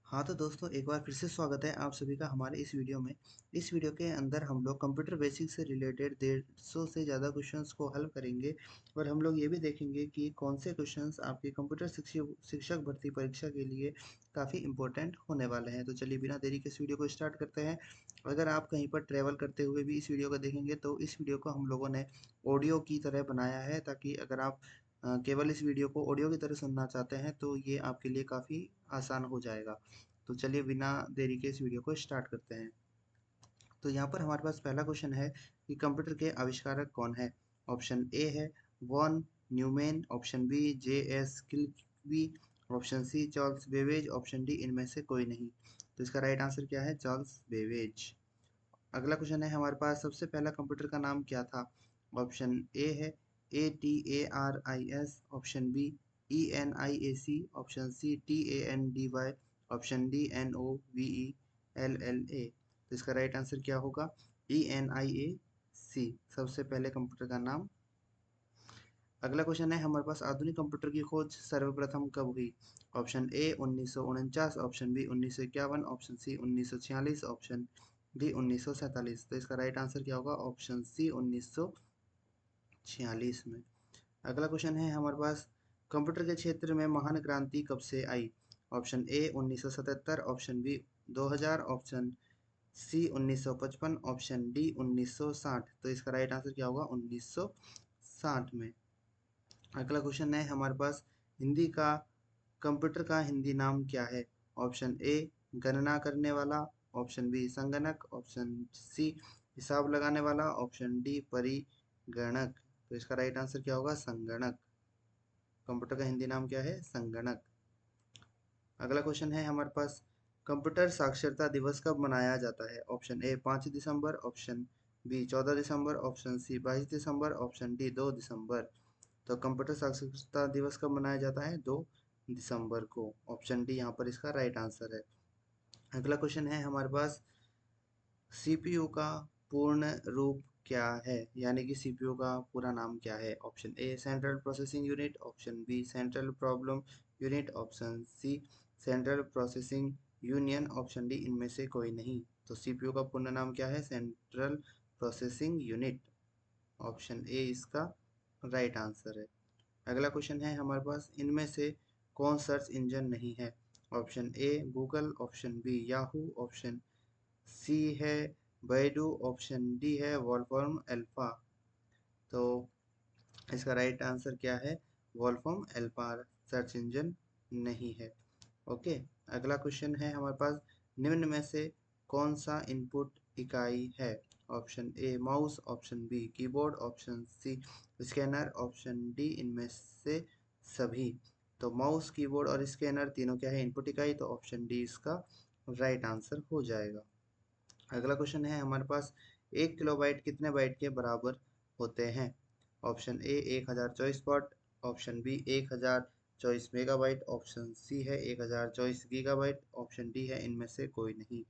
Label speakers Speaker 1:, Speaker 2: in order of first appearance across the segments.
Speaker 1: हाँ तो दोस्तों एक बार फिर से स्वागत है आप सभी का हमारे इस वीडियो में। इस वीडियो के अंदर हम लोग कंप्यूटर बेसिक से रिलेटेड 150 से ज़्यादा क्वेश्चंस को हल करेंगे और हम लोग ये भी देखेंगे कि कौन से क्वेश्चंस आपके कंप्यूटर शिक्षक भर्ती परीक्षा के लिए काफ़ी इंपॉर्टेंट होने वाले हैं। तो चलिए बिना देरी के इस वीडियो को स्टार्ट करते हैं। अगर आप कहीं पर ट्रैवल करते हुए भी इस वीडियो को देखेंगे तो इस वीडियो को हम लोगों ने ऑडियो की तरह बनाया है, ताकि अगर आप केवल इस वीडियो को ऑडियो की तरह सुनना चाहते हैं तो ये आपके लिए काफ़ी आसान हो जाएगा। तो चलिए बिना देरी के इस वीडियो को स्टार्ट करते हैं। तो यहाँ पर हमारे पास पहला क्वेश्चन है कि कंप्यूटर के आविष्कारक कौन है। ऑप्शन ए है von Neumann, option B J S Kilby, option C Charles Babbage, option D इनमें से कोई नहीं। तो इसका राइट आंसर क्या है? Charles Babbage. अगला क्वेश्चन है हमारे पास, सबसे पहला कंप्यूटर का नाम क्या था। ऑप्शन ए है ATARIS, option B ENIAC, option C TANDY, option D NOVELLA। तो इसका राइट आंसर क्या होगा? ENIAC, सबसे पहले कंप्यूटर का नाम। अगला क्वेश्चन है हमारे पास, आधुनिक कंप्यूटर की खोज सर्वप्रथम कब हुई। Option A 1949, option B 1951, option C 1946, option D 1947। तो इसका राइट आंसर क्या होगा? ऑप्शन सी 1946 में। अगला क्वेश्चन है हमारे पास, कंप्यूटर के क्षेत्र में महान क्रांति कब से आई। Option A 1977, option B 2000, option C 1955, option D 1960। तो इसका राइट आंसर क्या होगा? 1960 में। अगला क्वेश्चन है हमारे पास, हिंदी का कंप्यूटर का हिंदी नाम क्या है। ऑप्शन ए गणना करने वाला, ऑप्शन बी संगणक, ऑप्शन सी हिसाब लगाने वाला, ऑप्शन डी परिगणक। तो इसका राइट आंसर क्या होगा? संगणक। कंप्यूटर का हिंदी नाम क्या है? संगणक। अगला क्वेश्चन है हमारे पास, कंप्यूटर साक्षरता दिवस कब मनाया जाता है। ऑप्शन ए 5 दिसंबर, ऑप्शन बी 14 दिसंबर, ऑप्शन सी 22 दिसंबर, ऑप्शन डी 2 दिसंबर। तो कंप्यूटर साक्षरता दिवस कब मनाया जाता है? 2 दिसंबर को। ऑप्शन डी यहाँ पर इसका राइट आंसर है। अगला क्वेश्चन है हमारे पास, सीपीयू का पूर्ण रूप क्या है, यानी कि सीपीयू का पूरा नाम क्या है। Option A central processing unit, option B central problem unit, option C central processing union, option D इनमें से कोई नहीं। तो सीपीयू का पूर्ण नाम क्या है? Central processing unit. ऑप्शन ए इसका राइट आंसर है। अगला क्वेश्चन है हमारे पास, इनमें से कौन सर्च इंजन नहीं है। Option A Google, option B Yahoo, option C है बैडू, ऑप्शन डी है वॉल्फॉर्म अल्फा। तो इसका राइट आंसर क्या है? वॉल्फॉर्म अल्फा सर्च इंजन नहीं है। ओके। अगला क्वेश्चन है हमारे पास, निम्न में से कौन सा इनपुट इकाई है। Option A mouse, option B keyboard, option C scanner, option D इनमें से सभी। तो माउस, कीबोर्ड और स्कैनर तीनों क्या है? इनपुट इकाई। तो ऑप्शन डी इसका राइट आंसर हो जाएगा। अगला क्वेश्चन है हमारे पास, 1 किलोबाइट कितने बाइट के बराबर होते हैं। Option A 1024 byte, option B 1024 megabyte, option C है 1024 गीगाबाइट, ऑप्शन डी है इनमें से कोई नहीं।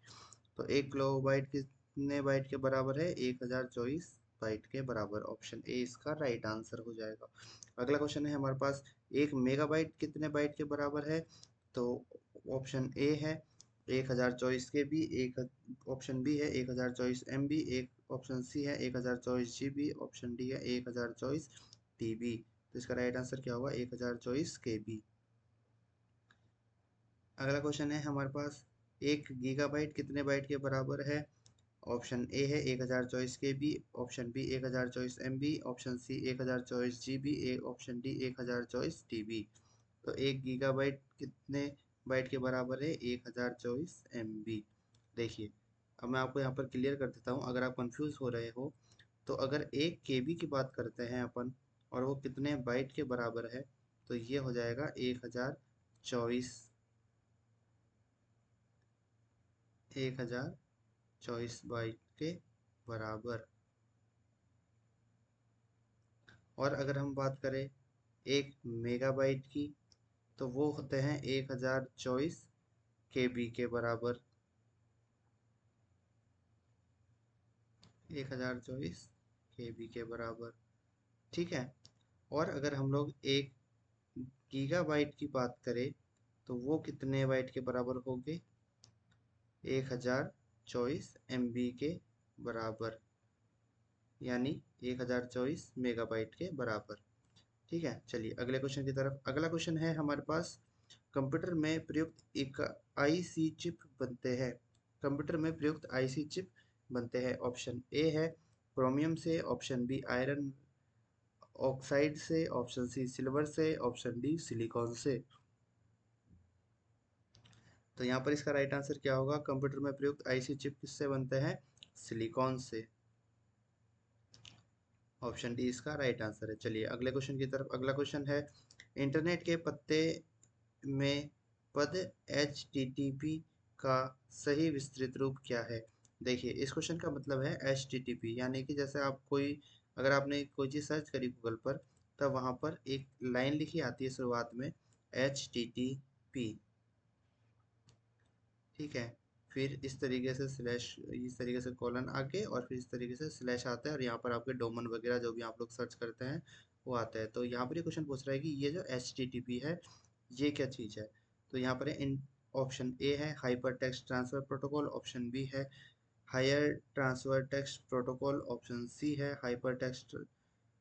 Speaker 1: तो 1 किलोबाइट कितने बाइट के बराबर है? 1024 बाइट के बराबर। ऑप्शन ए इसका राइट आंसर हो जाएगा। अगला क्वेश्चन है हमारे पास, 1 मेगाबाइट कितने बाइट के बराबर है। तो ऑप्शन ए है 1024 KB, एक ऑप्शन बी है 1024 MB, एक ऑप्शन सी है 1024 GB, ऑप्शन डी है 1024 TB। तो इसका राइट आंसर क्या होगा? 1024 KB। अगला क्वेश्चन है हमारे पास, 1 गीगाबाइट कितने बाइट के बराबर है। ऑप्शन ए है 1024 KB, option B 1024 MB, option C 1024 GB, एक ऑप्शन डी 1024 TB। तो 1 गीगाबाइट कितने बाइट के बराबर है? 1024 MB। देखिए, अब मैं आपको यहाँ पर क्लियर कर देता हूँ अगर आप कंफ्यूज हो रहे हो। तो अगर 1 KB की बात करते हैं अपन, और वो कितने बाइट के बराबर है, तो ये हो जाएगा 1024 बाइट के बराबर। और अगर हम बात करें 1 मेगाबाइट की, तो वो होते हैं 1024 KB के बराबर। 1024 KB के बराबर। ठीक है। और अगर हम लोग 1 गीगाबाइट की बात करें, तो वो कितने बाइट के बराबर होंगे? 1024 MB के बराबर, यानी 1024 मेगाबाइट के बराबर। ठीक है, चलिए अगले क्वेश्चन की तरफ। अगला क्वेश्चन है हमारे पास, कंप्यूटर में प्रयुक्त एक आईसी चिप बनते हैं। कंप्यूटर में प्रयुक्त आईसी चिप बनते हैं। ऑप्शन ए है क्रोमियम से, ऑप्शन बी आयरन ऑक्साइड से, ऑप्शन सी सिल्वर से, ऑप्शन डी सिलिकॉन से। तो यहाँ पर इसका राइट आंसर क्या होगा? कंप्यूटर में प्रयुक्त आईसी चिप किससे बनते हैं? सिलिकॉन से। ऑप्शन डी इसका राइट आंसर है। चलिए अगले क्वेश्चन की तरफ। अगला क्वेश्चन है, इंटरनेट के पत्ते में पद HTTP का सही विस्तृत रूप क्या है? देखिए इस क्वेश्चन का मतलब है HTTP, यानी कि जैसे आप कोई, अगर आपने कोई चीज़ सर्च करी गूगल पर, तब वहाँ पर एक लाइन लिखी आती है शुरुआत में HTTP। ठीक है, फिर इस तरीके से स्लैश, इस तरीके से कॉलन आगे, और फिर इस तरीके से स्लैश आता है, और यहाँ पर आपके डोमेन वगैरह जो भी आप लोग सर्च करते हैं वो आता है। तो यहाँ पर ये क्वेश्चन पूछ रहा है कि ये जो HTTP है ये क्या चीज़ है? तो यहाँ पर इन ऑप्शन ए है hyper text transfer protocol, option B है higher transfer text protocol, option C है hyper text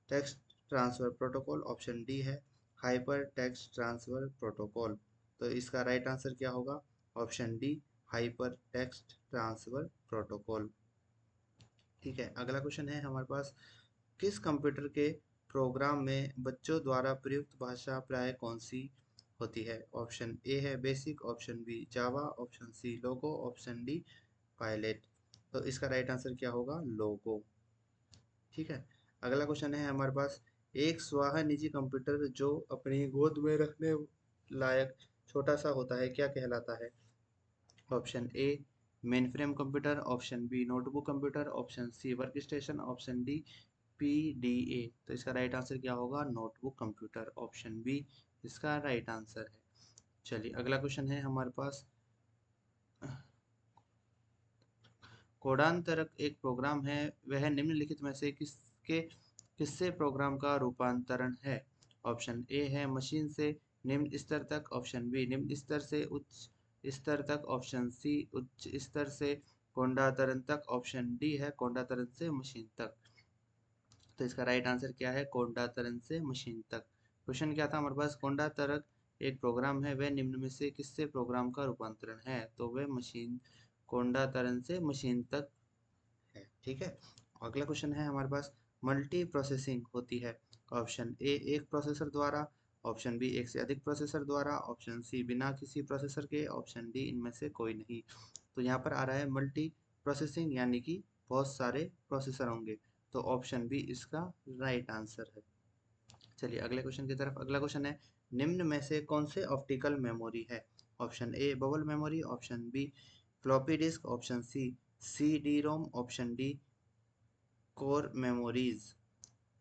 Speaker 1: text transfer protocol, option D है हाइपर टेक्स्ट ट्रांसफर प्रोटोकॉल। तो इसका राइट आंसर क्या होगा? Option D hyper text transfer protocol. ठीक है, अगला क्वेश्चन है हमारे पास, किस कंप्यूटर के प्रोग्राम में बच्चों द्वारा प्रयुक्त भाषा प्राय कौन सी होती है? ऑप्शन ए है बेसिक, ऑप्शन बी जावा, ऑप्शन सी लोगो, ऑप्शन डी पायलट। तो इसका राइट आंसर क्या होगा? लोगो। ठीक है, अगला क्वेश्चन है हमारे पास, एक स्वाहा निजी कंप्यूटर जो अपनी गोद में रखने लायक छोटा सा होता है क्या कहलाता है? Option A mainframe computer, option B notebook computer, option C workstation, option D PDA। तो इसका राइट आंसर क्या होगा? नोटबुक कंप्यूटर, ऑप्शन बी इसका राइट आंसर है। चलिए अगला क्वेश्चन है हमारे पास, कोडांतरक एक प्रोग्राम है, वह निम्नलिखित में से किससे प्रोग्राम का रूपांतरण है? ऑप्शन ए है मशीन से निम्न स्तर तक, ऑप्शन बी निम्न स्तर से उच्च स्तर तक, ऑप्शन सी उच्च स्तर से कोंडातरन तक, ऑप्शन डी है कोंडातरन से मशीन तक। तो इसका राइट आंसर क्या है? कोंडातरन से मशीन तक। क्वेश्चन क्या था हमारे पास? कोंडातरक एक प्रोग्राम है, वह निम्न में से किससे प्रोग्राम का रूपांतरण है? तो वह मशीन कोंडातरन से मशीन तक है। ठीक है, अगला क्वेश्चन है हमारे पास, मल्टी प्रोसेसिंग होती है। ऑप्शन ए एक प्रोसेसर द्वारा, ऑप्शन बी एक से अधिक प्रोसेसर द्वारा, ऑप्शन सी बिना किसी प्रोसेसर के, ऑप्शन डी इनमें से कोई नहीं। तो यहाँ पर आ रहा है मल्टी प्रोसेसिंग, यानी कि बहुत सारे प्रोसेसर होंगे। तो ऑप्शन बी इसका राइट आंसर है। चलिए अगले क्वेश्चन की तरफ। अगला क्वेश्चन है, निम्न में से कौन से ऑप्टिकल मेमोरी है? Option A bubble memory, option B floppy disk, option C CD-ROM, option D core memories.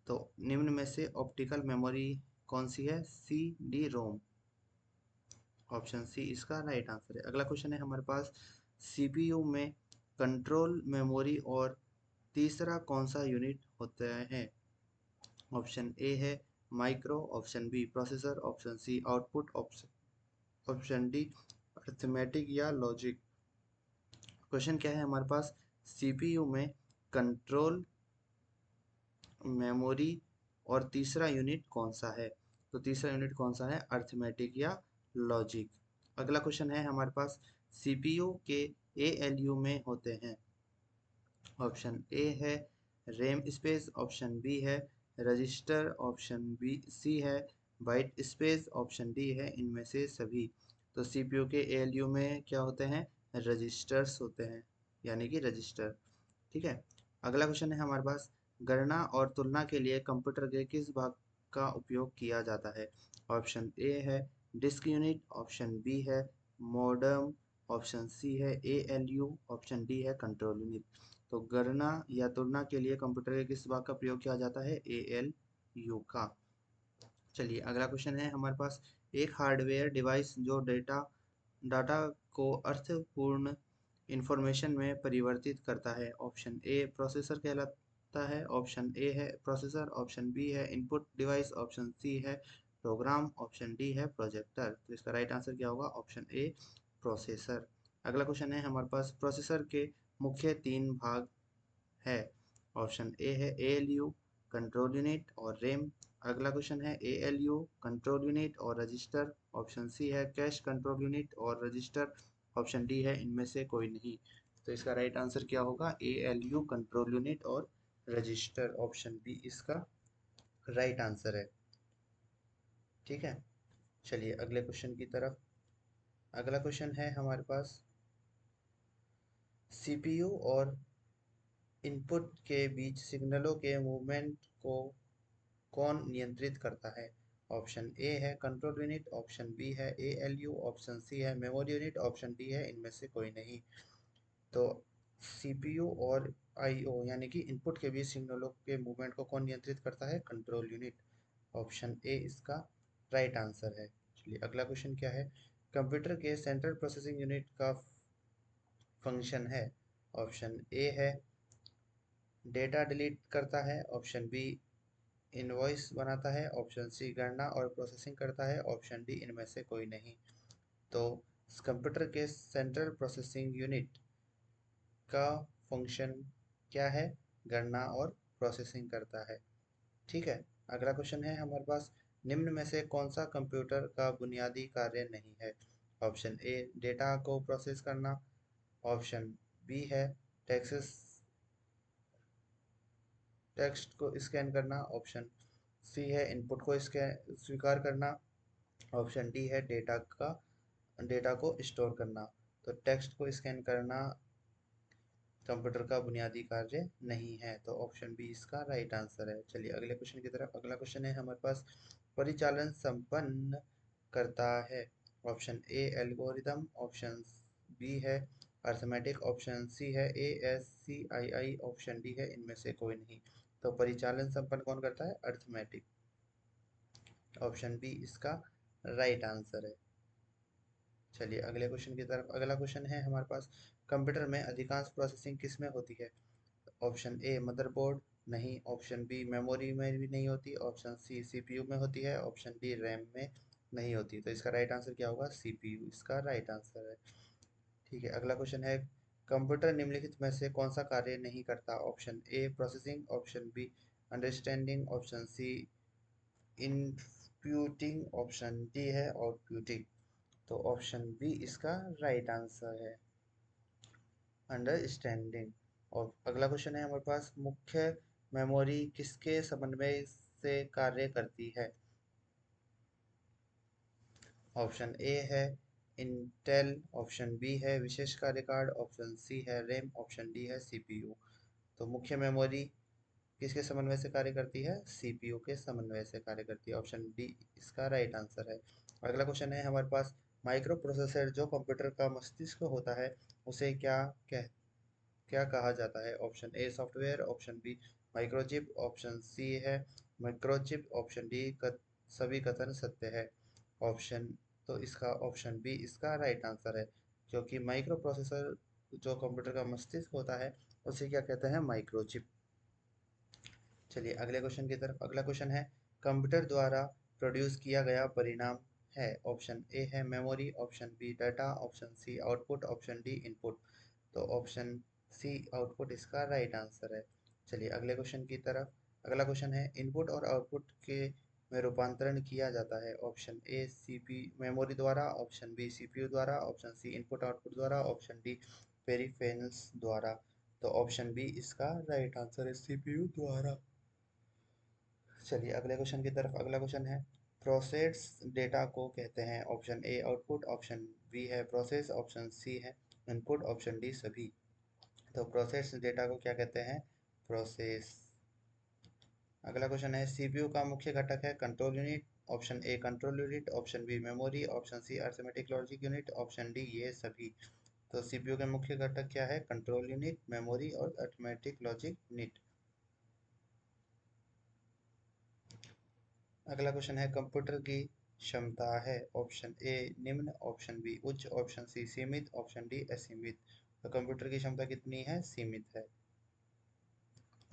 Speaker 1: तो निम्न में से ऑप्टिकल मेमोरी कौन सी है? CD-ROM, ऑप्शन सी इसका राइट आंसर है। अगला क्वेश्चन है हमारे पास, CPU में कंट्रोल मेमोरी और तीसरा कौन सा यूनिट होता है? ऑप्शन ए है micro, option B processor, option C output, option D arithmetic या लॉजिक। क्वेश्चन क्या है हमारे पास? CPU में कंट्रोल मेमोरी और तीसरा यूनिट कौन सा है? तो तीसरा यूनिट कौन सा है? अरिथमेटिक या लॉजिक। अगला क्वेश्चन है हमारे पास, CPU के ALU में होते हैं। ऑप्शन ए है रैम स्पेस, ऑप्शन बी है रजिस्टर, ऑप्शन बी सी है बाइट स्पेस, ऑप्शन डी है इनमें से सभी। तो CPU के ALU में क्या होते हैं? रजिस्टर्स होते हैं, यानी कि रजिस्टर। ठीक है, अगला क्वेश्चन है हमारे पास, गणना और तुलना के लिए कंप्यूटर के किस भाग का उपयोग किया जाता है? ऑप्शन ए है डिस्क यूनिट, ऑप्शन बी है मॉडेम, ऑप्शन सी है ALU, ऑप्शन डी है कंट्रोल यूनिट। तो गणना या तुलना के लिए कंप्यूटर के किस भाग का प्रयोग किया जाता है? ALU का। चलिए अगला क्वेश्चन है हमारे पास, एक हार्डवेयर डिवाइस जो डेटा डाटा को अर्थपूर्ण इंफॉर्मेशन में परिवर्तित करता है। ऑप्शन ए प्रोसेसर कहलाता है, ऑप्शन ए है प्रोसेसर, ऑप्शन बी है इनपुट डिवाइस, ऑप्शन सी है प्रोग्राम, ऑप्शन डी है प्रोजेक्टर। तो इसका राइट आंसर क्या होगा? Option A processor. अगला क्वेश्चन है हमारे पास, प्रोसेसर के मुख्य 3 भाग है। ऑप्शन ए है एएलयू, कंट्रोल यूनिट और रैम। अगला क्वेश्चन है एएलयू, कंट्रोल यूनिट और रजिस्टर। ऑप्शन सी है कैश कंट्रोल यूनिट और रजिस्टर। ऑप्शन डी है इनमें से कोई नहीं। तो इसका राइट आंसर क्या होगा? एएलयू, कंट्रोल यूनिट और रजिस्टर। ऑप्शन बी इसका राइट आंसर है। ठीक है, चलिए अगले क्वेश्चन की तरफ। अगला क्वेश्चन है हमारे पास, सीपीयू और इनपुट के बीच सिग्नलों के मूवमेंट को कौन नियंत्रित करता है? ऑप्शन ए है कंट्रोल यूनिट, ऑप्शन बी है एएलयू, ऑप्शन सी है मेमोरी यूनिट, ऑप्शन डी है इनमें से कोई नहीं। तो सीपीयू और आईओ यानी कि इनपुट के बीच सिग्नलों के मूवमेंट को कौन नियंत्रित करता है? Control unit. ऑप्शन ए इसका राइट आंसर है। चलिए अगला क्वेश्चन क्या है, कंप्यूटर के सेंट्रल प्रोसेसिंग यूनिट का फंक्शन है। ऑप्शन ए है डेटा डिलीट करता है, ऑप्शन बी इनवॉइस बनाता है, ऑप्शन सी गणना और प्रोसेसिंग करता है, ऑप्शन डी इनमें से कोई नहीं। तो कंप्यूटर के सेंट्रल प्रोसेसिंग यूनिट का फंक्शन क्या है? गणना और प्रोसेसिंग करता है। ठीक है, अगला क्वेश्चन है हमारे पास, निम्न में से कौन सा कंप्यूटर का बुनियादी कार्य नहीं है? ऑप्शन ए डेटा को प्रोसेस करना, ऑप्शन बी है टेक्स्ट टेक्स्ट को स्कैन करना, ऑप्शन सी है इनपुट को स्वीकार करना, ऑप्शन डी है डेटा को स्टोर करना। तो टेक्स्ट को स्कैन करना कंप्यूटर का बुनियादी कार्य नहीं है, तो ऑप्शन बी इसका राइट आंसर है। चलिए अगले क्वेश्चन की तरफ। अगला क्वेश्चन है हमारे पास, परिचालन संपन्न करता है। Option A algorithm, option B है अर्थमेटिक, ऑप्शन सी है ASCII, ऑप्शन डी है इनमें से कोई नहीं। तो परिचालन संपन्न कौन करता है? अर्थमेटिक। ऑप्शन बी इसका राइट आंसर है। चलिए अगले क्वेश्चन की तरफ। अगला क्वेश्चन है हमारे पास, कंप्यूटर में अधिकांश प्रोसेसिंग किस में होती है? ऑप्शन ए मदरबोर्ड, नहीं। ऑप्शन बी मेमोरी में भी नहीं होती, ऑप्शन सी सीपीयू में होती है, ऑप्शन डी रैम में नहीं होती। तो इसका राइट आंसर क्या होगा? सीपीयू इसका राइट आंसर है। ठीक है, अगला क्वेश्चन है, कंप्यूटर निम्नलिखित में से कौन सा कार्य नहीं करता? Option A processing, option B understanding, option C inputting, option D है आउटपुटिंग। तो ऑप्शन बी इसका राइट आंसर है, अंडरस्टैंडिंग। और अगला क्वेश्चन है हमारे पास, मुख्य मेमोरी किसके समन्वय से कार्य करती है? ऑप्शन ए है इंटेल, ऑप्शन बी है विशेष कार्य कार्ड, ऑप्शन सी है रैम, ऑप्शन डी है सीपीयू। तो मुख्य मेमोरी किसके समन्वय से कार्य करती है? सीपीयू के समन्वय से कार्य करती है। ऑप्शन डी इसका राइट आंसर है। अगला क्वेश्चन है हमारे पास, माइक्रो प्रोसेसर जो कंप्यूटर का मस्तिष्क होता है उसे क्या कहा जाता है? Option A software, option B microchip, option C है माइक्रोचिप, ऑप्शन डी सभी कथन सत्य है। ऑप्शन तो इसका ऑप्शन बी इसका राइट आंसर है, क्योंकि माइक्रो प्रोसेसर जो कंप्यूटर का मस्तिष्क होता है उसे क्या कहते हैं? माइक्रोचिप। चलिए अगले क्वेश्चन की तरफ। अगला क्वेश्चन है, कंप्यूटर द्वारा प्रोड्यूस किया गया परिणाम है। ऑप्शन ए है memory, option B data, option C output, option D input. तो ऑप्शन सी आउटपुट इसका राइट आंसर है। चलिए अगले क्वेश्चन की तरफ। अगला क्वेश्चन है, इनपुट और आउटपुट के में रूपांतरण किया जाता है। ऑप्शन ए सीपी मेमोरी द्वारा, ऑप्शन बी सीपीयू द्वारा, ऑप्शन सी इनपुट आउटपुट द्वारा, ऑप्शन डी पेरिफेरल्स द्वारा। तो ऑप्शन बी इसका राइट आंसर है, सीपीयू द्वारा। चलिए अगले क्वेश्चन की तरफ। अगला क्वेश्चन है, प्रोसेस डेटा को कहते हैं। Option A output, option B है प्रोसेस, ऑप्शन सी है इनपुट, ऑप्शन डी सभी। तो प्रोसेस डेटा को क्या कहते हैं? प्रोसेस। अगला क्वेश्चन है, सीपीयू का मुख्य घटक है control unit. Option A control unit, option B memory, option C arithmetic logic unit, option D ये सभी। तो सीपीयू के मुख्य घटक क्या है? कंट्रोल यूनिट, मेमोरी और अरिथमेटिक लॉजिक यूनिट। अगला क्वेश्चन है, कंप्यूटर की क्षमता है। ऑप्शन ए निम्न, ऑप्शन बी उच्च, ऑप्शन सी सीमित, ऑप्शन डी असीमित। तो कंप्यूटर की क्षमता कितनी है? सीमित है।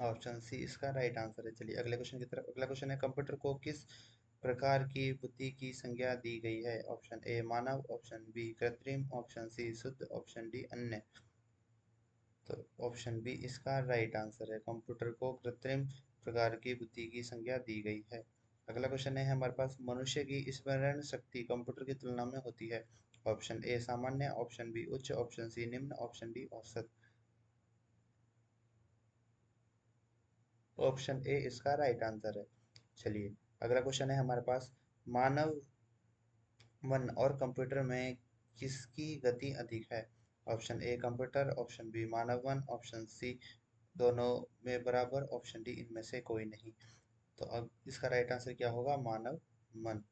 Speaker 1: ऑप्शन सी इसका राइट आंसर है। चलिए अगले क्वेश्चन की तरफ। अगला क्वेश्चन है, कंप्यूटर को किस प्रकार की बुद्धि की संज्ञा दी गई है? ऑप्शन ए मानव, ऑप्शन बी कृत्रिम, ऑप्शन सी शुद्ध, ऑप्शन डी अन्य। तो ऑप्शन बी इसका राइट आंसर है, कंप्यूटर को कृत्रिम प्रकार की बुद्धि की संज्ञा दी गई है। अगला क्वेश्चन है हमारे पास, मनुष्य की स्मरण शक्ति कंप्यूटर की तुलना में होती है? ऑप्शन ए सामान्य, ऑप्शन बी उच्च, ऑप्शन सी निम्न, ऑप्शन डी औसत। ऑप्शन ए इसका राइट आंसर है। चलिए अगला क्वेश्चन है हमारे पास, मानव मन और कंप्यूटर में किसकी गति अधिक है? Option A computer, option B मानव मन, ऑप्शन सी दोनों में बराबर, ऑप्शन डी इनमें से कोई नहीं। तो अब इसका राइट आंसर क्या होगा? मानव मन।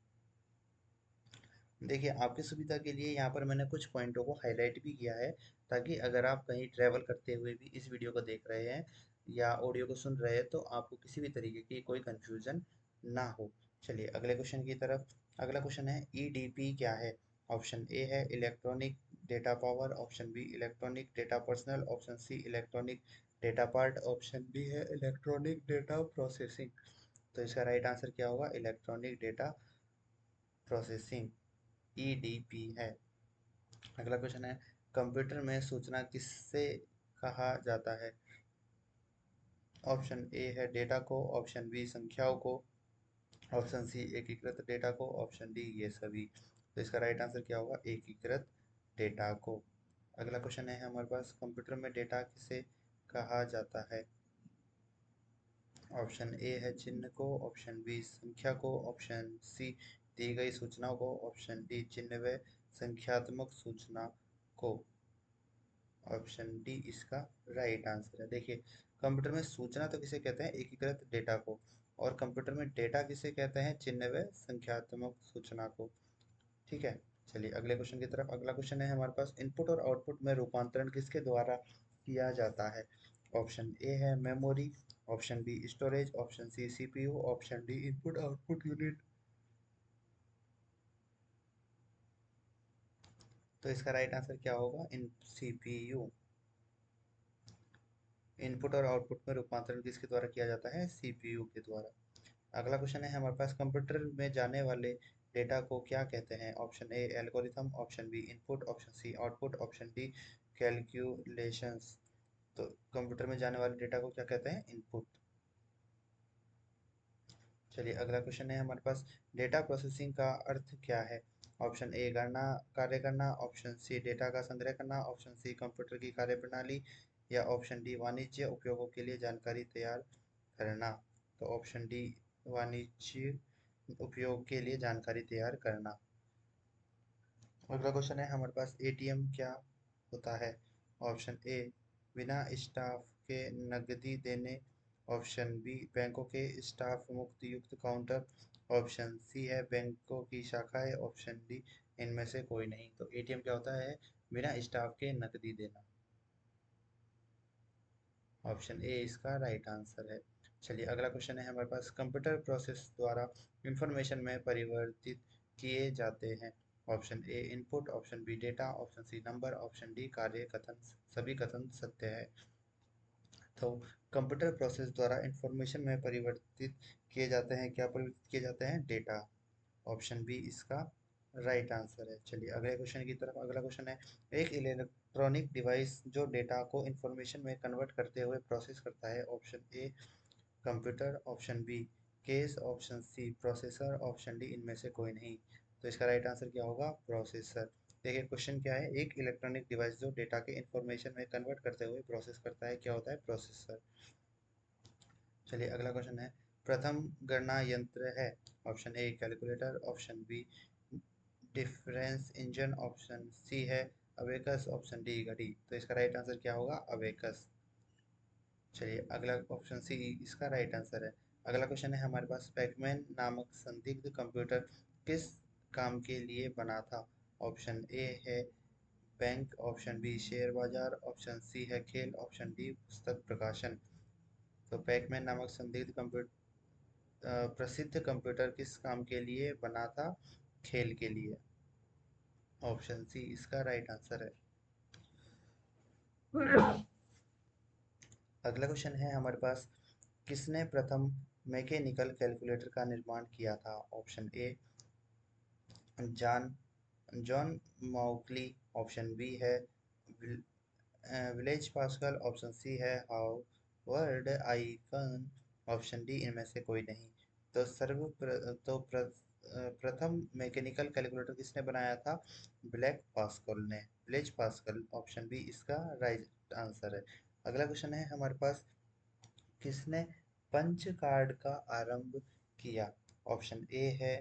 Speaker 1: देखिए आपकी सुविधा के लिए यहाँ पर मैंने कुछ पॉइंटों को हाईलाइट भी किया है, ताकि अगर आप कहीं ट्रैवल करते हुए भी इस वीडियो को देख रहे हैं या ऑडियो को सुन रहे हैं तो आपको किसी भी तरीके की कोई कंफ्यूजन ना हो। चलिए अगले क्वेश्चन की तरफ। अगला क्वेश्चन है ईडीपी क्या है? ऑप्शन ए है electronic data power, option B electronic data personal, option C electronic data part, option D है इलेक्ट्रॉनिक डेटा प्रोसेसिंग। तो इसका राइट आंसर क्या होगा? इलेक्ट्रॉनिक डेटा प्रोसेसिंग, ईडीपी है। अगला क्वेश्चन है, कंप्यूटर में सूचना किससे कहा जाता है? ऑप्शन ए है डेटा को, ऑप्शन बी संख्याओं को, ऑप्शन सी एकीकृत डेटा को, ऑप्शन डी ये सभी। तो इसका राइट आंसर क्या होगा? एकीकृत डेटा को। अगला क्वेश्चन है हमारे पास, कंप्यूटर में डेटा किसे कहा जाता है? ऑप्शन ए है चिन्ह को, ऑप्शन बी संख्या को, ऑप्शन सी दी गई सूचनाओं को, ऑप्शन डी चिन्ह व संख्यात्मक सूचना को। ऑप्शन डी इसका राइट आंसर है। देखिए कंप्यूटर में सूचना तो किसे कहते हैं? एकीकृत डेटा को। और कंप्यूटर में डेटा किसे कहते हैं? चिन्ह व संख्यात्मक सूचना को। ठीक है। चलिए अगले क्वेश्चन की तरफ। अगला क्वेश्चन है हमारे पास, इनपुट और आउटपुट में रूपांतरण किसके द्वारा किया जाता है? ऑप्शन ए है memory, option B storage, option C CPU, option D input output unit. तो इसका राइट आंसर क्या होगा? इन सीपीयू। इनपुट और आउटपुट में रूपांतरण किसके द्वारा किया जाता है? सीपीयू के द्वारा। अगला क्वेश्चन है हमारे पास, कंप्यूटर में जाने वाले डेटा को क्या कहते हैं? Option A algorithm, option B input, option C output, option D calculations. तो कंप्यूटर में जाने वाले डेटा को क्या कहते हैं? इनपुट। चलिए अगला क्वेश्चन है हमारे पास, डेटा प्रोसेसिंग का अर्थ क्या है? ऑप्शन ए गणना कार्य करना, ऑप्शन सी डेटा का संग्रह करना, ऑप्शन सी कंप्यूटर की कार्यप्रणाली, या ऑप्शन डी वाणिज्य उपयोगों के लिए जानकारी तैयार करना। तो ऑप्शन डी वाणिज्य उपयोग के लिए जानकारी तैयार करना। अगला क्वेश्चन है हमारे पास, एटीएम क्या होता है? ऑप्शन ए बिना स्टाफ के नकदी देने, ऑप्शन बी बैंकों के स्टाफ मुक्त युक्त काउंटर, ऑप्शन सी है बैंकों की शाखाएं, ऑप्शन डी इनमें से कोई नहीं। तो एटीएम क्या होता है? बिना स्टाफ के नकदी देना। ऑप्शन ए इसका राइट आंसर है। चलिए अगला क्वेश्चन है हमारे पास, कंप्यूटर प्रोसेस द्वारा इंफॉर्मेशन में परिवर्तित किए जाते हैं? Option A input, option B data, option C number, option D कार्य कथन। सभी कथन सत्य है। तो कंप्यूटर प्रोसेस द्वारा इंफॉर्मेशन में परिवर्तित किए जाते हैं, क्या परिवर्तित किए जाते हैं? डेटा। ऑप्शन बी इसका राइट आंसर है। चलिए अगले क्वेश्चन की तरफ। अगला क्वेश्चन है, एक इलेक्ट्रॉनिक डिवाइस जो डेटा को इंफॉर्मेशन में कन्वर्ट करते हुए प्रोसेस करता है? Option A computer, option B case, option C processor, option D इनमें से कोई नहीं। तो इसका राइट आंसर क्या होगा? प्रोसेसर। देखिए क्वेश्चन क्या है, एक इलेक्ट्रॉनिक डिवाइस जो डेटा के इंफॉर्मेशन में कन्वर्ट करते हुए प्रोसेस करता है, क्या होता है? प्रोसेसर। चलिए अगला क्वेश्चन है, प्रथम गणना यंत्र है? Option A calculator, option B difference engine, option C है अबेकस, ऑप्शन डी घड़ी। तो इसका राइट आंसर क्या होगा? अबेकस। चलिए अगला ऑप्शन सी इसका राइट आंसर है। अगला क्वेश्चन है हमारे पास, पैकमैन नामक संदिग्ध कंप्यूटर किस काम के लिए बना था? ऑप्शन ए है बैंक, ऑप्शन बी शेयर बाजार, ऑप्शन सी है खेल, ऑप्शन डी पुस्तक प्रकाशन। तो पैकमैन नामक संदिग्ध कंप्यूटर प्रसिद्ध कंप्यूटर किस काम के लिए बना था? खेल के लिए। ऑप्शन सी इसका राइट आंसर है। अगला क्वेश्चन है हमारे पास, किसने प्रथम मैकेनिकल कैलकुलेटर का निर्माण किया था? Option A John John Mauchly, option B है विलेज पास्कल, ऑप्शन सी है हावर्ड आइकन, ऑप्शन डी इनमें से कोई नहीं। तो प्रथम मैकेनिकल कैलकुलेटर किसने बनाया था? ब्लैक पास्कल ने, ब्लेज पास्कल, ऑप्शन बी इसका राइट आंसर है। अगला क्वेश्चन है हमारे पास, किसने पंच कार्ड का आरंभ किया? ऑप्शन ए है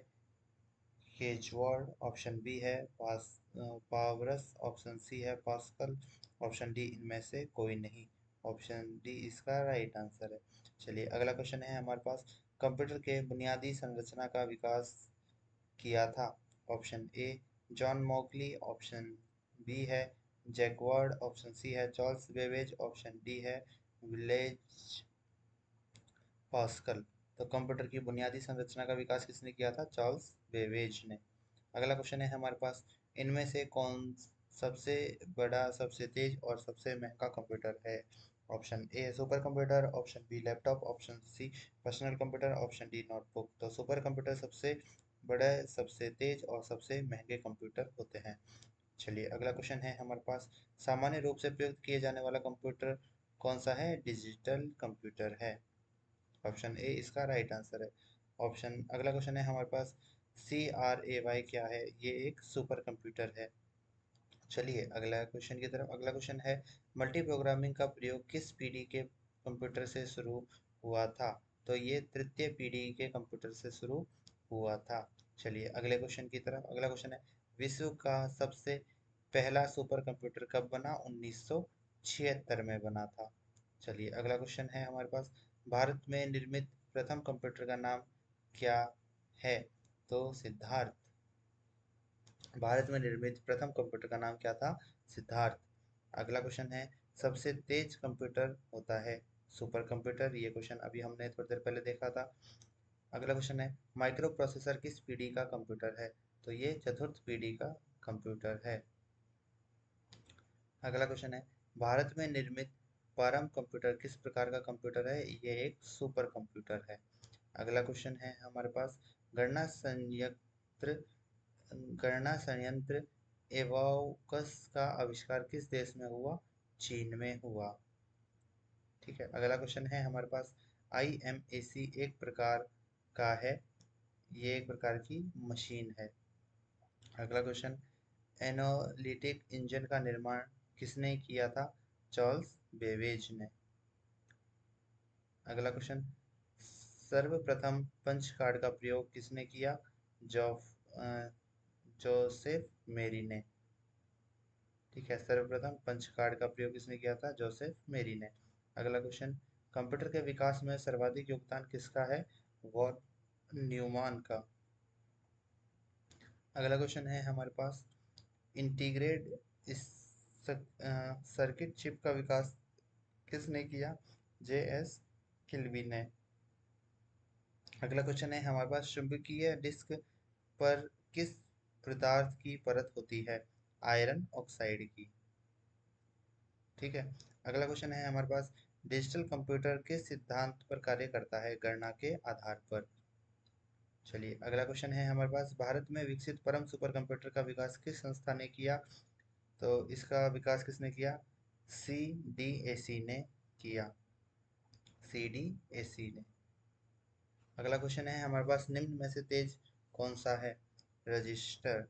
Speaker 1: केजवॉर्ड, ऑप्शन बी है पावरस, ऑप्शन सी है पास्कल, ऑप्शन डी इनमें से कोई नहीं। ऑप्शन डी इसका राइट आंसर है। चलिए अगला क्वेश्चन है हमारे पास, कंप्यूटर के बुनियादी संरचना का विकास किया था? Option A John Mauchly, option B है जैकवार्ड, ऑप्शन सी है चार्ल्स बेबेज, ऑप्शन डी है विलेज पास्कल। तो कंप्यूटर की बुनियादी संरचना का विकास किसने किया था? चार्ल्स बेबेज ने। अगला क्वेश्चन है हमारे पास, इनमें से कौन सबसे बड़ा, सबसे तेज और सबसे महंगा कंप्यूटर है? Option A supercomputer, option B laptop, option C personal computer, option D notebook. तो सुपर कंप्यूटर सबसे बड़े, सबसे तेज और सबसे महंगे कंप्यूटर होते हैं। चलिए अगला क्वेश्चन है हमारे पास, सामान्य रूप से प्रयुक्त किए जाने वाला कंप्यूटर कौन सा है? डिजिटल कंप्यूटर है। ऑप्शन ए इसका राइट आंसर है। अगला क्वेश्चन है हमारे पास, CRAY क्या है? ये एक सुपर कंप्यूटर है। चलिए अगला क्वेश्चन की तरफ। अगला क्वेश्चन है, मल्टी प्रोग्रामिंग का प्रयोग किस पीढ़ी के कंप्यूटर से शुरू हुआ था? तो ये तृतीय पीढ़ी के कंप्यूटर से शुरू हुआ था। चलिए अगले क्वेश्चन की तरफ। अगला क्वेश्चन है, विश्व का सबसे पहला सुपर कंप्यूटर कब बना? 1976 में बना था। चलिए अगला क्वेश्चन है हमारे पास, भारत में निर्मित प्रथम कंप्यूटर का नाम क्या है? तो सिद्धार्थ। भारत में निर्मित प्रथम कंप्यूटर का नाम क्या था? सिद्धार्थ। अगला क्वेश्चन है, सबसे तेज कंप्यूटर होता है सुपर कंप्यूटर। ये क्वेश्चन अभी हमने थोड़ी देर पहले देखा था। अगला क्वेश्चन है, माइक्रो प्रोसेसर किस पीढ़ी का कंप्यूटर है? तो ये चतुर्थ पीढ़ी का कंप्यूटर है। अगला क्वेश्चन है, भारत में निर्मित प्रारंभ कंप्यूटर किस प्रकार का कंप्यूटर है? ये एक सुपर कंप्यूटर है। अगला क्वेश्चन है हमारे पास, गणना संयंत्र गणना संयंत्र एवोकस का आविष्कार किस देश में हुआ? चीन में हुआ। ठीक है। अगला क्वेश्चन है हमारे पास, IMAC एक प्रकार का है, ये एक प्रकार की मशीन है। अगला क्वेश्चन, एनालिटिक इंजन का निर्माण किसने किया था? चार्ल्स बेबेज ने। अगला क्वेश्चन, सर्वप्रथम पंच कार्ड का प्रयोग किसने किया? जॉफ जोसेफ मेरी ने। ठीक है, सर्वप्रथम पंच कार्ड का प्रयोग किसने किया था? जोसेफ मेरी ने। अगला क्वेश्चन, कंप्यूटर के विकास में सर्वाधिक योगदान किसका है? वॉन न्यूमान का। अगला क्वेश्चन है हमारे पास, इंटीग्रेटेड सर्किट चिप का विकास किसने किया? JS किल्बी ने। अगला क्वेश्चन है हमारे पास, चुंबकीय डिस्क पर किस पदार्थ की परत होती है? आयरन ऑक्साइड की। ठीक है। अगला क्वेश्चन है हमारे पास, डिजिटल कंप्यूटर किस सिद्धांत पर कार्य करता है? गणना के आधार पर। चलिए अगला क्वेश्चन है हमारे पास, भारत में विकसित परम सुपर कंप्यूटर का विकास किस संस्था ने किया? तो इसका विकास किसने किया? CDAC ने किया। CDAC ने। अगला क्वेश्चन है हमारे पास, निम्न में से तेज कौन सा है? रजिस्टर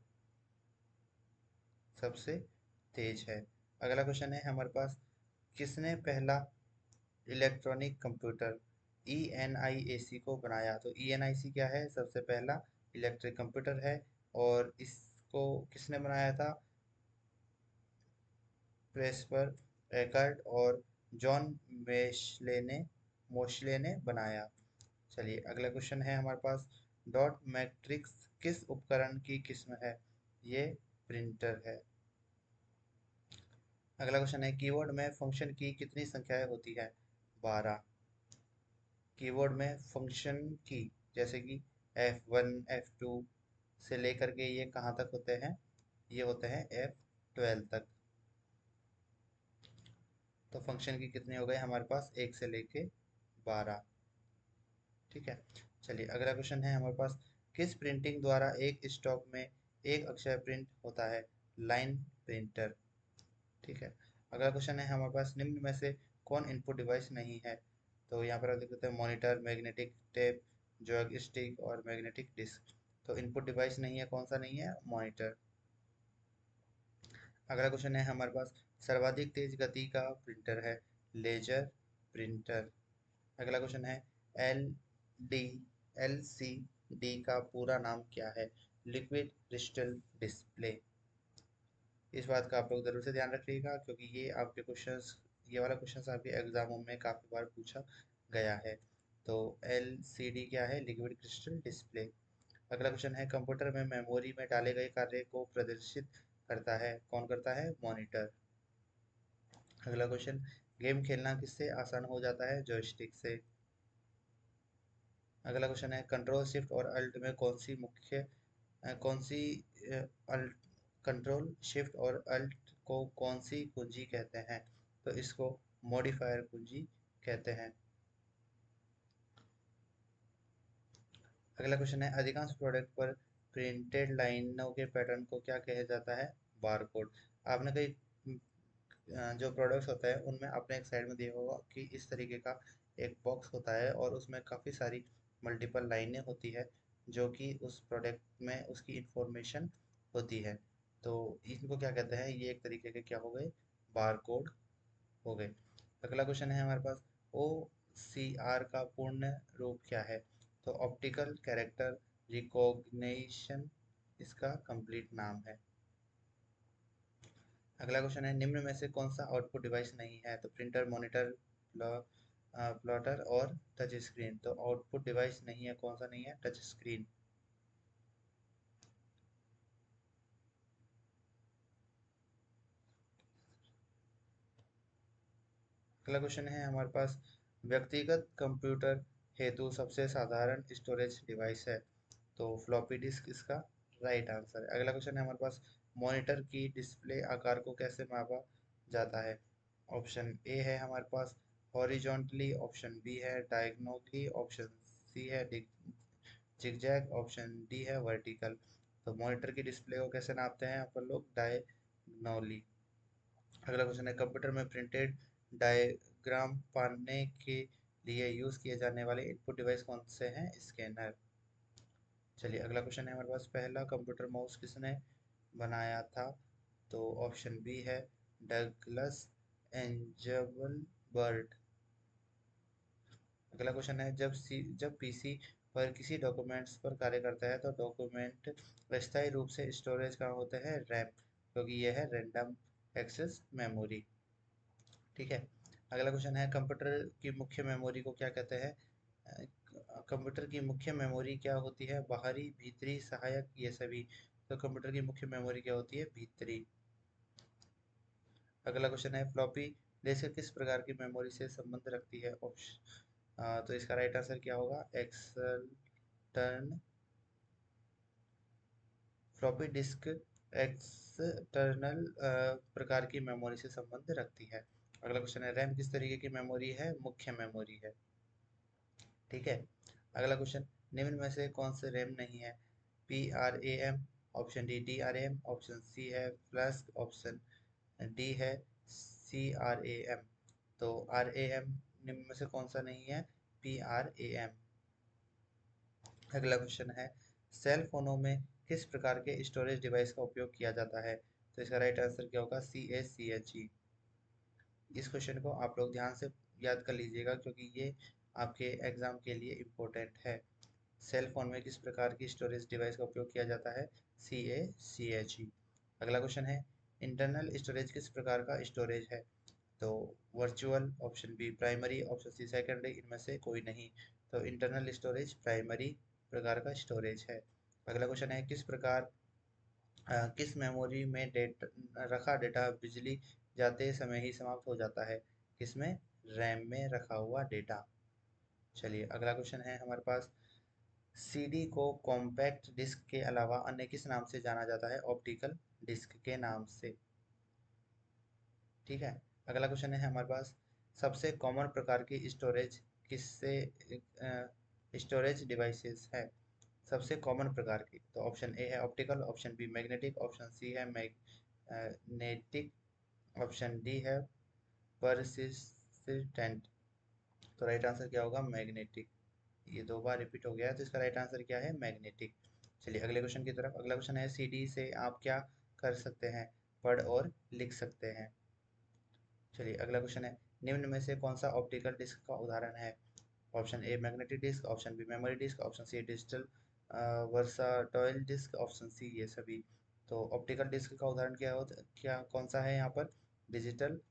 Speaker 1: सबसे तेज है। अगला क्वेश्चन है हमारे पास, किसने पहला इलेक्ट्रॉनिक कंप्यूटर ENIAC को बनाया? तो ENIC क्या है? सबसे पहला इलेक्ट्रिक कंप्यूटर है। और इसको किसने बनाया था? प्रेस्पर एकर्ट और जॉन मोशले ने बनाया। चलिए अगला क्वेश्चन है हमारे पास, डॉट मैट्रिक्स किस उपकरण की किस्म है? ये प्रिंटर है। अगला क्वेश्चन है, कीबोर्ड में फंक्शन की कितनी संख्याएं होती है? 12। कीबोर्ड में फंक्शन की, जैसे कि F1 F2 से लेकर के ये कहाँ तक होते हैं? ये होते हैं F12 तक। तो फंक्शन की कितने हो गए हमारे पास? 1 से लेके 12। ठीक है। चलिए अगला क्वेश्चन है हमारे पास, किस प्रिंटिंग द्वारा एक स्टॉक में एक अक्षर प्रिंट होता है? Line printer. ठीक है। अगला क्वेश्चन है हमारे पास, निम्न में से कौन इनपुट डिवाइस नहीं है? तो यहाँ पर आप देख सकते हैं monitor, magnetic tape, Joy stick और मैग्नेटिक डिस्क। तो इनपुट डिवाइस नहीं है, कौन सा नहीं है? मॉनिटर। अगला क्वेश्चन है हमारे पास, सर्वाधिक तेज गति का प्रिंटर है? Laser printer. अगला क्वेश्चन है, L D L C D का पूरा नाम क्या है? Liquid crystal display. इस बात का आप लोग जरूर से ध्यान रखिएगा, क्योंकि ये आपके क्वेश्चंस, ये वाला क्वेश्चंस आपके एग्जामों में काफी बार पूछा गया है। तो एल सी डी क्या है? Liquid crystal display. अगला क्वेश्चन है, कंप्यूटर में मेमोरी में डाले गए कार्य को प्रदर्शित करता है? कौन करता है? मॉनिटर। अगला क्वेश्चन, गेम खेलना किससे आसान हो जाता है? जॉयस्टिक से। अगला क्वेश्चन है, कंट्रोल शिफ्ट और अल्ट में कौन सी अल्ट कंट्रोल शिफ्ट और अल्ट को कौन सी कुंजी कहते हैं? तो इसको मॉडिफायर कुंजी कहते हैं। अगला क्वेश्चन है, अधिकांश प्रोडक्ट पर प्रिंटेड लाइनों के पैटर्न को क्या कहा जाता है? बारकोड। आपने कई जो प्रोडक्ट्स होता है उनमें आपने एक साइड में देखा होगा कि इस तरीके का एक बॉक्स होता है और उसमें काफ़ी सारी मल्टीपल लाइनें होती है, जो कि उस प्रोडक्ट में उसकी इंफॉर्मेशन होती है। तो इनको क्या कहते हैं? ये एक तरीके के क्या हो गए? बारकोड हो गए। अगला क्वेश्चन है हमारे पास, ओ सी आर का पूर्ण रूप क्या है? तो ऑप्टिकल कैरेक्टर रिकॉग्निशन इसका कंप्लीट नाम है। अगला क्वेश्चन है, निम्न में से कौन सा आउटपुट डिवाइस नहीं है? तो प्रिंटर, मॉनिटर, प्लॉटर और टच स्क्रीन। तो आउटपुट डिवाइस नहीं है, कौन सा नहीं है? Touch screen. अगला क्वेश्चन है हमारे पास, व्यक्तिगत कंप्यूटर हेतु सबसे साधारण स्टोरेज डिवाइस है? तो फ्लॉपी डिस्क इसका राइट आंसर है। अगला क्वेश्चन है हमारे पास, मॉनिटर की डिस्प्ले आकार को कैसे मापा जाता है? ऑप्शन ए है हमारे पास हॉरिजॉन्टली, ऑप्शन बी है डायगोनली, ऑप्शन सी है जिगजैग, ऑप्शन डी है वर्टिकल। तो मॉनिटर की डिस्प्ले को कैसे नापते हैं अपन लोग? डायगोनली। अगला क्वेश्चन है, कंप्यूटर में प्रिंटेड डायग्राम पाने के लिए यूज किए जाने वाले इनपुट डिवाइस कौन से हैं? स्कैनर। चलिए अगला क्वेश्चन है हमारे पास, पहला कंप्यूटर माउस किसने बनाया था? तो ऑप्शन बी है डगलस एंजबल बर्ड। अगला क्वेश्चन है, जब पीसी पर किसी डॉक्यूमेंट्स पर कार्य करता है तो डॉक्यूमेंट अस्थायी रूप से स्टोरेज कहाँ होते हैं? रैम, क्योंकि यह है रैंडम एक्सेस मेमोरी। ठीक है। अगला क्वेश्चन है, कंप्यूटर की मुख्य मेमोरी को क्या कहते हैं? कंप्यूटर की मुख्य मेमोरी क्या होती है? बाहरी, भीतरी, सहायक, ये सभी। तो कंप्यूटर की मुख्य मेमोरी क्या होती है? भीतरी। अगला क्वेश्चन है, फ्लॉपी डिस्क किस प्रकार की मेमोरी से संबंध रखती है? ऑप्शन तो इसका राइट आंसर क्या होगा? एक्सटर्न फ्लॉपी डिस्क एक्सटर्नल प्रकार की मेमोरी से संबंध रखती है। अगला क्वेश्चन है, रैम किस तरीके की मेमोरी है? मुख्य मेमोरी है। ठीक है। अगला क्वेश्चन, निम्न में से कौन से रैम नहीं है? P R A M, option D D R M, option C है फ्लैश, ऑप्शन डी है सी आर ए एम। तो आर ए एम निम्न में से कौन सा नहीं है? P R A M. अगला क्वेश्चन है, सेल फोनों में किस प्रकार के स्टोरेज डिवाइस का उपयोग किया जाता है? तो इसका राइट आंसर क्या होगा? C H C H E. इस क्वेश्चन को आप लोग ध्यान से याद कर लीजिएगा, क्योंकि ये आपके एग्जाम के लिए इम्पोर्टेंट है। सेल फोन में किस प्रकार की स्टोरेज डिवाइस का उपयोग किया जाता है? सी ए सी एच ई। अगला क्वेश्चन है, इंटरनल स्टोरेज किस प्रकार का स्टोरेज है? तो virtual, option B primary, option C secondary, इनमें से कोई नहीं। तो इंटरनल स्टोरेज प्राइमरी प्रकार का स्टोरेज है। अगला क्वेश्चन है, किस मेमोरी में रखा डेटा बिजली जाते समय ही समाप्त हो जाता है? किसमें? रैम में रखा हुआ डेटा। चलिए अगला क्वेश्चन है हमारे पास, सीडी को कॉम्पैक्ट डिस्क के अलावा अन्य किस नाम से जाना जाता है? ऑप्टिकल डिस्क के नाम से। ठीक है। अगला क्वेश्चन है हमारे पास, सबसे कॉमन प्रकार की स्टोरेज किससे स्टोरेज डिवाइसेस है सबसे कॉमन प्रकार की? तो ऑप्शन ए है optical, option B magnetic, option C है मैग्नेटिक, ऑप्शन डी है परसिस्टेंट। तो राइट आंसर क्या होगा? मैग्नेटिक। ये दो बार रिपीट हो गया है, तो इसका राइट आंसर क्या है? मैग्नेटिक। चलिए अगले क्वेश्चन की तरफ। अगला क्वेश्चन है सीडी से आप क्या कर सकते हैं? पढ़ और लिख सकते हैं। चलिए अगला क्वेश्चन है निम्न में से कौन सा ऑप्टिकल डिस्क का उदाहरण है? Option A magnetic disk, option B memory disk, option C digital versatile disk, option C ये सभी। तो ऑप्टिकल डिस्क का उदाहरण क्या कौन सा है यहाँ पर? Digital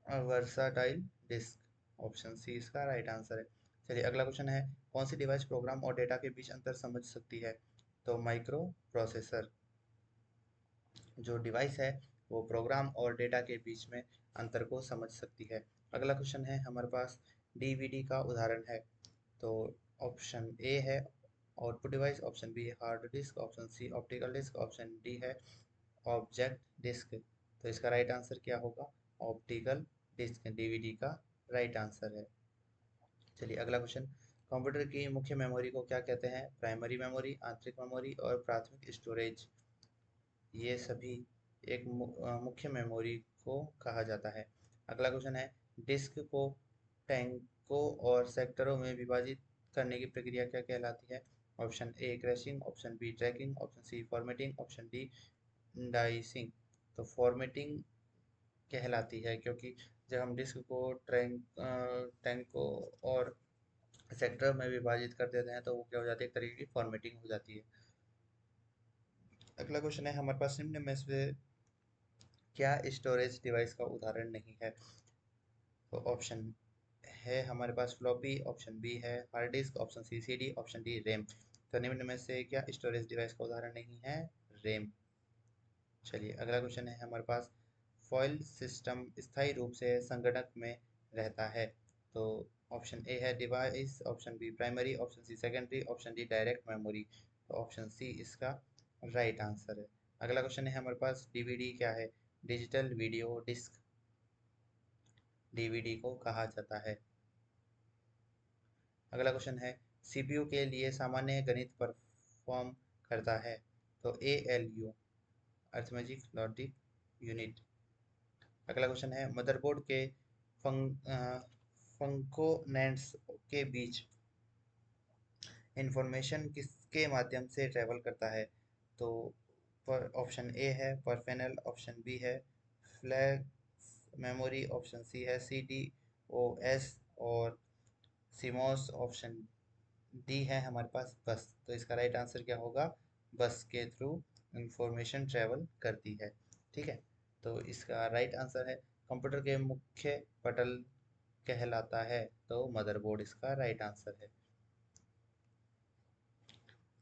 Speaker 1: versatile disk, option C इसका राइट आंसर है। चलिए अगला क्वेश्चन है कौन सी डिवाइस प्रोग्राम और डेटा के बीच अंतर समझ सकती है? तो माइक्रो प्रोसेसर जो डिवाइस है वो प्रोग्राम और डेटा के बीच में अंतर को समझ सकती है। अगला क्वेश्चन है हमारे पास डीवीडी का उदाहरण है। तो ऑप्शन ए है आउटपुट डिवाइस, ऑप्शन बी है hard disk, option C optical disk, option D है ऑब्जेक्ट डिस्क। तो इसका राइट आंसर क्या होगा? ऑप्टिकल डिस्क डीवीडी का राइट आंसर है। चलिए अगला क्वेश्चन कंप्यूटर की मुख्य मेमोरी को क्या कहते हैं? प्राइमरी मेमोरी, आंतरिक मेमोरी और प्राथमिक स्टोरेज, ये सभी एक मुख्य मेमोरी को कहा जाता है। अगला क्वेश्चन है डिस्क को टैंकों और सेक्टरों में विभाजित करने की प्रक्रिया क्या कहलाती है? Option A crashing, option B tracking, option C formatting, option D dicing. तो फॉर्मेटिंग कहलाती है, क्योंकि जब हम डिस्क को टैंकों और सेक्टर में विभाजित कर देते हैं तो वो क्या हो जाती है? एक तरीके की फॉर्मेटिंग हो जाती है। अगला क्वेश्चन है हमारे पास निम्न में से क्या स्टोरेज डिवाइस का उदाहरण नहीं है? तो ऑप्शन है हमारे पास फ्लॉपी, ऑप्शन बी है hard disk, option C CD, option D RAM. तो निम्न में से क्या स्टोरेज डिवाइस का उदाहरण नहीं है? रैम। चलिए अगला क्वेश्चन है हमारे पास फॉइल सिस्टम स्थायी रूप से संगणक में रहता है। तो ऑप्शन ए है device, option B primary, option C secondary, option D direct memory. तो ऑप्शन सी इसका राइट आंसर है। अगला क्वेश्चन है हमारे पास डीवीडी क्या है? डिजिटल वीडियो डिस्क डीवीडी को कहा जाता है। अगला क्वेश्चन है सीपीयू के लिए सामान्य गणित परफॉर्म करता है। तो A L U arithmetic logic unit. अगला क्वेश्चन है मदरबोर्ड के फंकोनेंट्स के बीच इंफॉर्मेशन किसके माध्यम से ट्रेवल करता है? तो पर ऑप्शन ए है परफेनल, ऑप्शन बी है फ्लैश मेमोरी, ऑप्शन सी है सी डी ओ एस और सीमोस, ऑप्शन डी है हमारे पास बस। तो इसका राइट आंसर क्या होगा? बस के थ्रू इंफॉर्मेशन ट्रेवल करती है। ठीक है, तो इसका राइट आंसर है कंप्यूटर के मुख्य पटल कहलाता है। तो मदरबोर्ड इसका राइट आंसर है।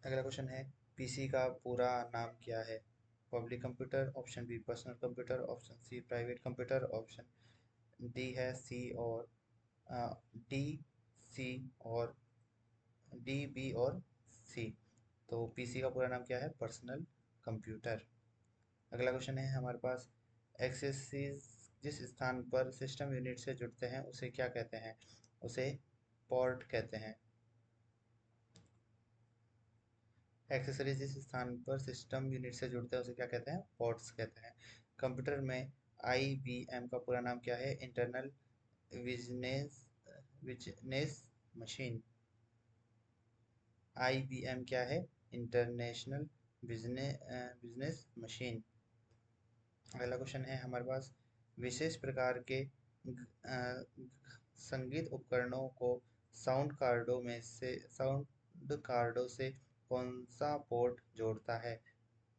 Speaker 1: अगला क्वेश्चन है पीसी का पूरा नाम क्या है? Public computer, option B personal computer, option C private computer, option D है सी और डी सी और डी बी और सी। तो पीसी का पूरा नाम क्या है? Personal computer. अगला क्वेश्चन है हमारे पास एक्सेसरीज जिस स्थान पर सिस्टम यूनिट से जुड़ते हैं उसे क्या कहते हैं? उसे पोर्ट कहते हैं। एक्सेसरीज जिस स्थान पर सिस्टम यूनिट से जुड़ते हैं उसे क्या कहते हैं? पोर्ट्स कहते हैं। कंप्यूटर में आईबीएम का पूरा नाम क्या है? Internal business business machine. IBM क्या है? International business machine. अगला क्वेश्चन है हमारे पास विशेष प्रकार के संगीत उपकरणों को साउंड कार्डों से कौन सा पोर्ट जोड़ता है?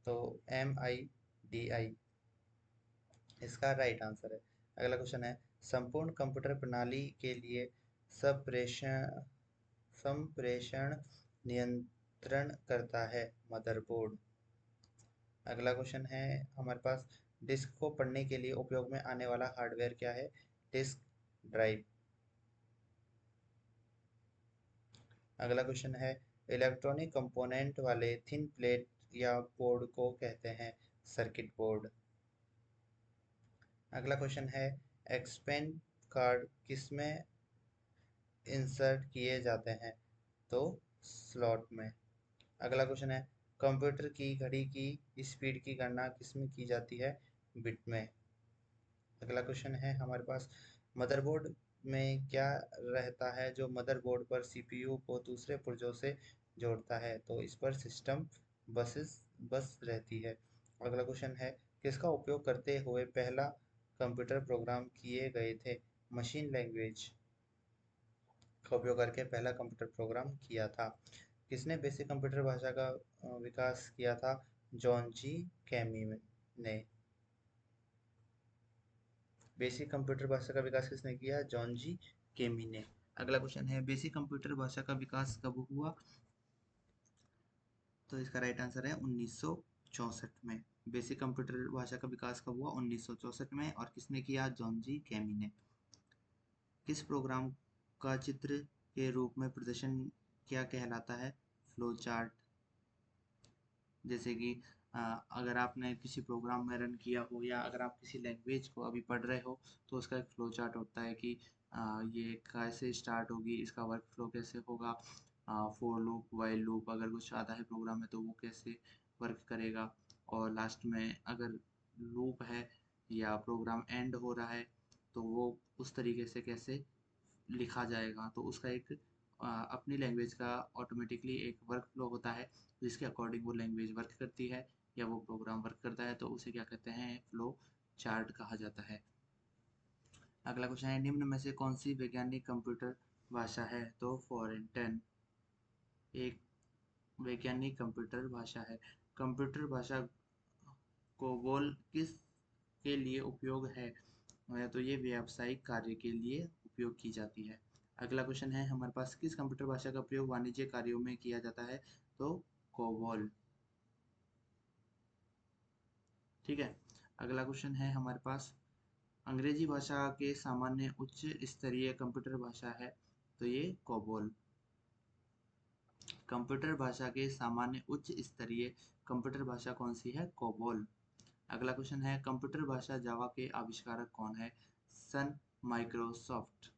Speaker 1: तो एम आई डी आई इसका राइट आंसर है। अगला क्वेश्चन है संपूर्ण कंप्यूटर प्रणाली के लिए संप्रेषण संप्रेषण नियंत्रण करता है मदरबोर्ड। अगला क्वेश्चन है हमारे पास डिस्क को पढ़ने के लिए उपयोग में आने वाला हार्डवेयर क्या है? Disk drive. अगला क्वेश्चन है इलेक्ट्रॉनिक कंपोनेंट वाले थिन प्लेट या बोर्ड को कहते हैं सर्किट बोर्ड। अगला क्वेश्चन है एक्सपेंड कार्ड किसमें इंसर्ट किए जाते हैं? तो स्लॉट में। अगला क्वेश्चन है कंप्यूटर की घड़ी की स्पीड की गणना किसमें की जाती है? बिट में। अगला क्वेश्चन है हमारे पास मदरबोर्ड में क्या रहता है जो मदरबोर्ड पर सीपीयू को दूसरे पुर्जों से जोड़ता है? तो इस पर सिस्टम बस रहती है। अगला क्वेश्चन है किसका उपयोग करते हुए पहला कंप्यूटर प्रोग्राम किए गए थे? मशीन लैंग्वेज का उपयोग करके पहला कंप्यूटर प्रोग्राम किया था। किसने बेसिक कंप्यूटर भाषा का विकास किया था? जॉन जी कैमी ने। बेसिक कंप्यूटर भाषा का विकास किसने किया? जॉन जी केमी ने। अगला क्वेश्चन है बेसिक कंप्यूटर भाषा का विकास कब हुआ? तो इसका राइट आंसर है 1964 में। बेसिक कंप्यूटर भाषा का विकास कब हुआ? 1964 में। और किसने किया? जॉन जी कैमी ने। किस प्रोग्राम का चित्र के रूप में प्रदर्शन क्या कहलाता है? Flow chart. जैसे कि अगर आपने किसी प्रोग्राम में रन किया हो या अगर आप किसी लैंग्वेज को अभी पढ़ रहे हो तो उसका एक फ्लो चार्ट होता है कि ये कैसे स्टार्ट होगी, इसका वर्क फ्लो कैसे होगा, फॉर लूप, वाइल लूप, अगर कुछ आता है प्रोग्राम में तो वो कैसे वर्क करेगा, और लास्ट में अगर लूप है या प्रोग्राम एंड हो रहा है तो वो उस तरीके से कैसे लिखा जाएगा। तो उसका एक अपनी लैंग्वेज का ऑटोमेटिकली एक वर्क फ्लो होता है जिसके अकॉर्डिंग वो लैंग्वेज वर्क करती है या वो प्रोग्राम वर्क करता है, तो उसे क्या कहते हैं? फ्लो चार्ट कहा जाता है। अगला क्वेश्चन है निम्न में से कौन सी वैज्ञानिक कंप्यूटर भाषा है? तो फॉरेन एक वैज्ञानिक कंप्यूटर भाषा है। कंप्यूटर भाषा कोबोल किस के लिए उपयोग है? तो ये व्यावसायिक कार्य के लिए उपयोग की जाती है। अगला क्वेश्चन है हमारे पास किस कंप्यूटर भाषा का प्रयोग वाणिज्य कार्यों में किया जाता है? तो कोबोल। ठीक है। अगला क्वेश्चन है हमारे पास अंग्रेजी भाषा के सामान्य उच्च स्तरीय कंप्यूटर भाषा है? तो ये कोबोल। कंप्यूटर भाषा के सामान्य उच्च स्तरीय कंप्यूटर भाषा कौन सी है? कोबोल। अगला क्वेश्चन है कंप्यूटर भाषा जावा के आविष्कारक कौन है? सन माइक्रोसॉफ्ट।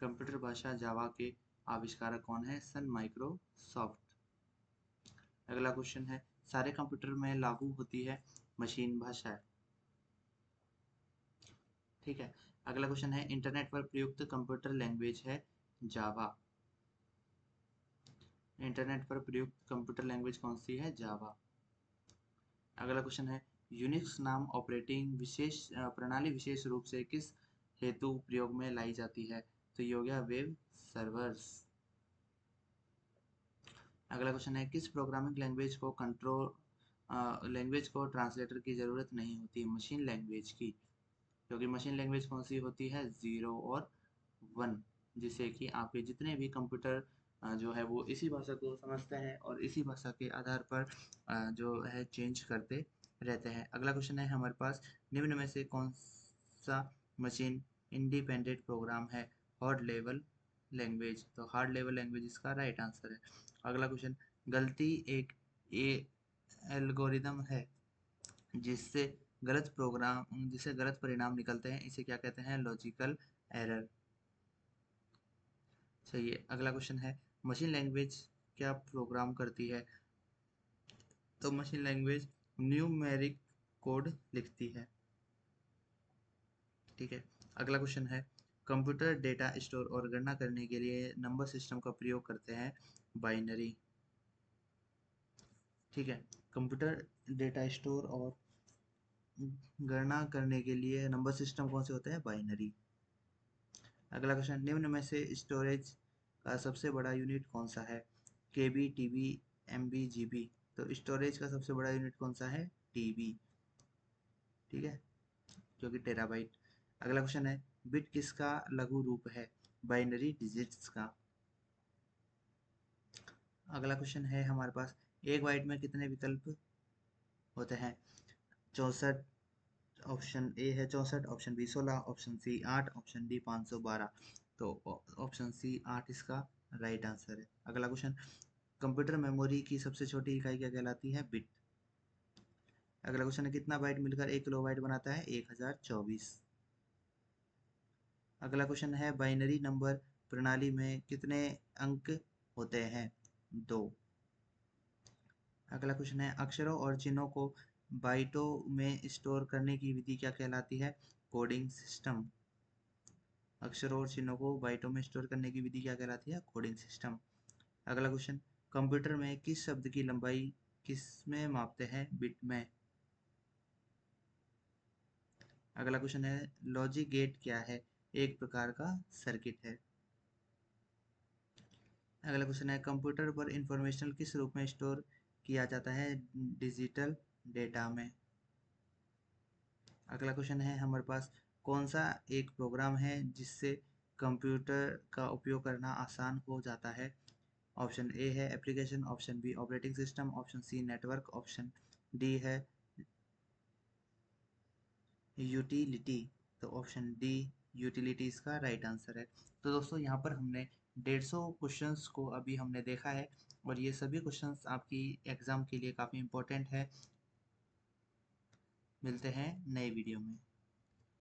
Speaker 1: कंप्यूटर भाषा जावा के आविष्कारक कौन है? सन माइक्रोसॉफ्ट। अगला क्वेश्चन है सारे कंप्यूटर में लागू होती है मशीन भाषा। ठीक है। अगला क्वेश्चन है इंटरनेट पर प्रयुक्त कंप्यूटर लैंग्वेज है जावा। इंटरनेट पर प्रयुक्त कंप्यूटर लैंग्वेज कौन सी है? जावा। अगला क्वेश्चन है यूनिक्स नाम ऑपरेटिंग विशेष प्रणाली विशेष रूप से किस हेतु प्रयोग में लाई जाती है? तो ये हो गया वेब सर्वर्स। अगला क्वेश्चन है किस प्रोग्रामिंग लैंग्वेज को ट्रांसलेटर की ज़रूरत नहीं होती? मशीन लैंग्वेज की। क्योंकि मशीन लैंग्वेज कौन सी होती है? 0 और 1, जिससे कि आपके जितने भी कंप्यूटर जो है वो इसी भाषा को समझते हैं और इसी भाषा के आधार पर जो है चेंज करते रहते हैं। अगला क्वेश्चन है हमारे पास निम्न में से कौन सा मशीन इंडिपेंडेंट प्रोग्राम है? Hard level language. तो हार्ड लेवल लैंग्वेज इसका राइट आंसर है। अगला क्वेश्चन गलती एक ए एल्गोरिदम है जिससे जिससे गलत परिणाम निकलते हैं, इसे क्या कहते हैं? Logical error. सही है। अगला क्वेश्चन है मशीन लैंग्वेज क्या प्रोग्राम करती है? तो मशीन लैंग्वेज न्यूमेरिक कोड लिखती है। ठीक है। अगला क्वेश्चन है कंप्यूटर डेटा स्टोर और गणना करने के लिए नंबर सिस्टम का प्रयोग करते हैं बाइनरी। ठीक है। कंप्यूटर डेटा स्टोर और गणना करने के लिए नंबर सिस्टम कौन से होते हैं? बाइनरी। अगला क्वेश्चन निम्न में से स्टोरेज का सबसे बड़ा यूनिट कौन सा है? केबी, टीबी, एमबी, जीबी। तो स्टोरेज का सबसे बड़ा यूनिट कौन सा है? टीबी। ठीक है, जो कि टेराबाइट। अगला क्वेश्चन है बिट किसका लघु रूप है? बाइनरी डिजिट्स का। अगला क्वेश्चन है हमारे पास एक बाइट में कितने विकल्प होते हैं? 64। ऑप्शन ए है 64, option B 16, option C 8, option D 512। तो ऑप्शन सी 8 इसका राइट आंसर है। अगला क्वेश्चन कंप्यूटर मेमोरी की सबसे छोटी इकाई क्या कहलाती है? बिट। अगला क्वेश्चन है कितना बाइट मिलकर 1 किलोबाइट बनाता है? 1024। अगला क्वेश्चन है बाइनरी नंबर प्रणाली में कितने अंक होते हैं? 2। अगला क्वेश्चन है, अक्षरों और चिन्हों को बाइटों में स्टोर करने की विधि क्या कहलाती है? Coding system. अक्षरों और चिन्हों को बाइटों में स्टोर करने की विधि क्या कहलाती है? Coding system. अगला क्वेश्चन, कंप्यूटर में किस शब्द की लंबाई किस में मापते हैं? बिट में। अगला क्वेश्चन है, लॉजिक गेट क्या है? एक प्रकार का सर्किट है। अगला क्वेश्चन है, कंप्यूटर पर इंफॉर्मेशन किस रूप में स्टोर किया जाता है? डिजिटल डेटा में। अगला क्वेश्चन है हमारे पास, कौन सा एक प्रोग्राम है जिससे कंप्यूटर का उपयोग करना आसान हो जाता है? ऑप्शन ए है application, option B operating system, option C network, option D है यूटिलिटी। तो ऑप्शन डी यूटिलिटी इसका राइट आंसर है। तो दोस्तों यहाँ पर हमने 150 क्वेश्चंस को अभी हमने देखा है और ये सभी क्वेश्चंस आपकी एग्जाम के लिए काफ़ी इम्पोर्टेंट है। मिलते हैं नए वीडियो में।